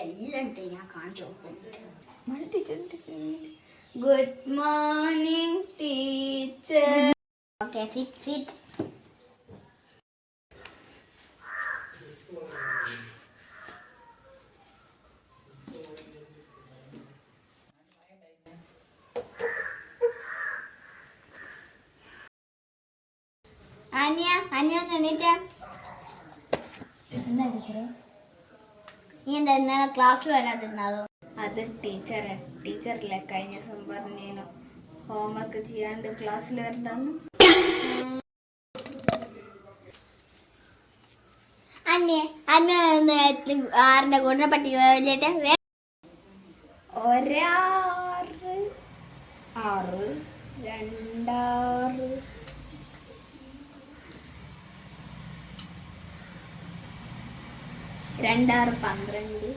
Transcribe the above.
എല്ലാം ഉണ്ട്, ഞാൻ കാണിച്ചു കൊടുക്കും. Good morning teacher. Okay, sit sit. അന്യ അന്യ ഒന്ന് എണീറ്റേ. എന്താ ടീച്ചറെ? നീ എന്താ ഇന്നലെ ക്ലാസ്സിൽ വരാതിരുന്നതോ? അത് ടീച്ചറില്ല കഴിഞ്ഞ ദിവസം പറഞ്ഞേനു ഹോംവർക്ക് ചെയ്യാണ്ട് ക്ലാസ്സിൽ വരണ്ടെന്ന്. അന്യ അന്യ ആറിന്റെ കൂടെ പട്ടിക വലിയിട്ട് ഒരാറ് ആറ് രണ്ടാറ് രണ്ടാറ് 12